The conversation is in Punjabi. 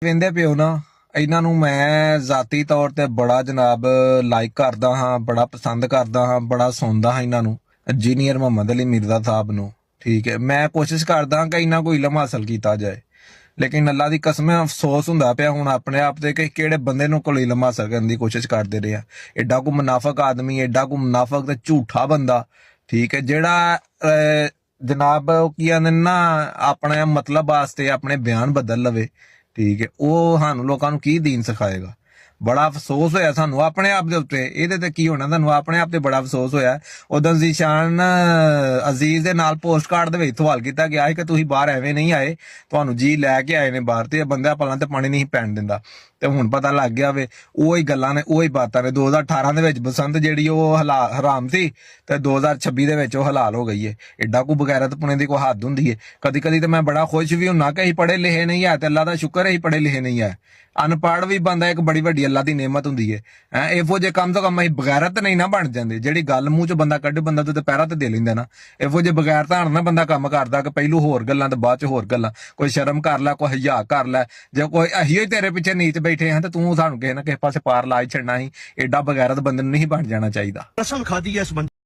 ਕਹਿੰਦੇ ਪਿਓ ਨਾ ਇਹਨਾਂ ਨੂੰ ਮੈਂ ਜ਼ਾਤੀ ਤੌਰ ਤੇ ਬੜਾ ਜਨਾਬ ਲਾਈਕ ਕਰਦਾ ਹਾਂ, ਬੜਾ ਪਸੰਦ ਕਰਦਾ ਹਾਂ, ਬੜਾ ਸੁਣਦਾ ਹਾਂ ਇਹਨਾਂ ਨੂੰ, ਇੰਜੀਨੀਅਰ ਮੁਹੰਮਦ ਅਲੀ ਮਿਰਜ਼ਾ ਸਾਹਿਬ ਨੂੰ। ਠੀਕ ਹੈ, ਮੈਂ ਕੋਸ਼ਿਸ਼ ਕਰਦਾ ਹਾਂ ਕਿ ਇਹਨਾਂ ਕੋਈ ਇਲਮ ਹਾਸਲ ਕੀਤਾ ਜਾਏ, ਲੇਕਿਨ ਅੱਲਾ ਦੀ ਕਸਮ ਅਫਸੋਸ ਹੁੰਦਾ ਪਿਆ ਹੁਣ ਆਪਣੇ ਆਪ ਤੇ ਕਿ ਕਿਹੜੇ ਬੰਦੇ ਨੂੰ ਕੋਲ ਇਲਮ ਹਾਸਲ ਕਰਨ ਦੀ ਕੋਸ਼ਿਸ਼ ਕਰਦੇ ਰਹੇ ਆ। ਐਡਾ ਕੋ ਮੁਨਾਫਕ ਆਦਮੀ, ਐਡਾ ਕੋ ਮੁਨਾਫਕ ਤੇ ਝੂਠਾ ਬੰਦਾ, ਠੀਕ ਹੈ, ਜਿਹੜਾ ਜਨਾਬ ਕੀ ਆਂਦੇ ਨਾ ਆਪਣੇ ਮਤਲਬ ਵਾਸਤੇ ਆਪਣੇ ਬਿਆਨ ਬਦਲ ਲਵੇ। ਠੀਕ ਹੈ, ਉਹ ਸਾਨੂੰ ਲੋਕਾਂ ਨੂੰ ਕੀ ਦੀਨ ਸਿਖਾਏਗਾ। ਬੜਾ ਅਫਸੋਸ ਹੋਇਆ ਸਾਨੂੰ ਆਪਣੇ ਆਪ ਦੇ ਉੱਤੇ। ਇਹਦੇ ਤੇ ਕੀ ਹੋਣਾ, ਤੁਹਾਨੂੰ ਆਪਣੇ ਆਪ ਤੇ ਬੜਾ ਅਫਸੋਸ ਹੋਇਆ। ਉਦੋਂ ਜ਼ੀਸ਼ਾਨ ਅਜ਼ੀਜ਼ ਦੇ ਨਾਲ ਪੋਸਟ ਕਾਰਡ ਦੇ ਵਿੱਚ ਸਵਾਲ ਕੀਤਾ ਗਿਆ ਹੈ ਕਿ ਤੁਸੀਂ ਬਾਹਰ ਐਵੇਂ ਨਹੀਂ ਆਏ, ਤੁਹਾਨੂੰ ਜੀ ਲੈ ਕੇ ਆਏ ਨੇ ਬਾਹਰ, ਤੇ ਇਹ ਬੰਦਾ ਪਲਾਂ ਤੇ ਪਾਣੀ ਨਹੀਂ ਪੈਣ ਦਿੰਦਾ। ਤੇ ਹੁਣ ਪਤਾ ਲੱਗ ਗਿਆ ਵੇ ਉਹੀ ਗੱਲਾਂ ਨੇ, ਉਹੀ ਬਾਤਾਂ ਨੇ। 2018 ਦੇ ਵਿੱਚ ਬਸੰਤ ਜਿਹੜੀ ਉਹ ਹਰਾਮ ਸੀ, ਤੇ 2026 ਦੇ ਵਿੱਚ ਉਹ ਹਲਾਲ ਹੋ ਗਈ ਹੈ। ਐਡਾ ਕੋ ਬਗੈਰਤ ਪੁਣੇ ਦੀ ਕੋਈ ਹੱਦ ਹੁੰਦੀ ਹੈ। ਕਦੀ ਕਦੀ ਤੇ ਮੈਂ ਬੜਾ ਖੁਸ਼ ਵੀ ਹੁੰਨਾ ਕਿ ਅਸੀਂ ਪੜ੍ਹੇ ਲਿਖੇ ਨਹੀਂ ਹੈ, ਤੇ ਅੱਲਾ ਦਾ ਸ਼ੁਕਰ ਹੈ ਅਸੀਂ ਪੜ੍ਹੇ ਲਿਖੇ ਨਹੀਂ ਹੈ। ਅਨਪੜ੍ਹ ਵੀ ਬੰਦਾ ਇੱਕ ਬੜੀ ਵੱਡੀ ਅੱਲਾ ਦੀ ਨਿਮਤ ਹੁੰਦੀ ਹੈ। ਇਹੋ ਜੇ ਕਮ ਤੋਂ ਕਮ ਅਸੀਂ ਬਗੈਰਤ ਨਹੀਂ ਨਾ ਬਣ ਜਾਂਦੇ। ਜਿਹੜੀ ਗੱਲ ਮੂੰਹ ਚ ਬੰਦਾ ਕੱਢ, ਬੰਦਾ ਤੇ ਪੈਰਾਂ ਤੇ ਦੇ ਲੈਂਦਾ ਨਾ। ਇਹੋ ਜੇ ਬਗੈਰ ਧਾਰਨ ਨਾ ਬੰਦਾ ਕੰਮ ਕਰਦਾ ਕਿ ਪਹਿਲੂ ਹੋਰ ਗੱਲਾਂ ਤੇ ਬਾਅਦ ਚ ਹੋਰ ਗੱਲਾਂ। ਕੋਈ ਸ਼ਰਮ ਕਰ ਲੈ, ਕੋਈ ਹਯਾ ਕਰ ਲੈ। ਜੇ ਕੋਈ ਅਸੀਂ ਤੇਰੇ ਪਿੱਛੇ ਨੀਚ ਬੈਠੇ ਹਾਂ ਤੇ ਤੂੰ ਸਾਨੂੰ ਕਿਸੇ ਨਾ ਕਿਸੇ ਪਾਸੇ ਪਾਰ ਲਾ ਹੀ ਛੱਡਣਾ ਸੀ। ਐਡਾ ਬਗੈਰਤ ਬੰਦੇ ਨੂੰ ਨਹੀਂ ਬਣ ਜਾਣਾ ਚਾਹੀਦਾ। कसम खादी है इस बंदे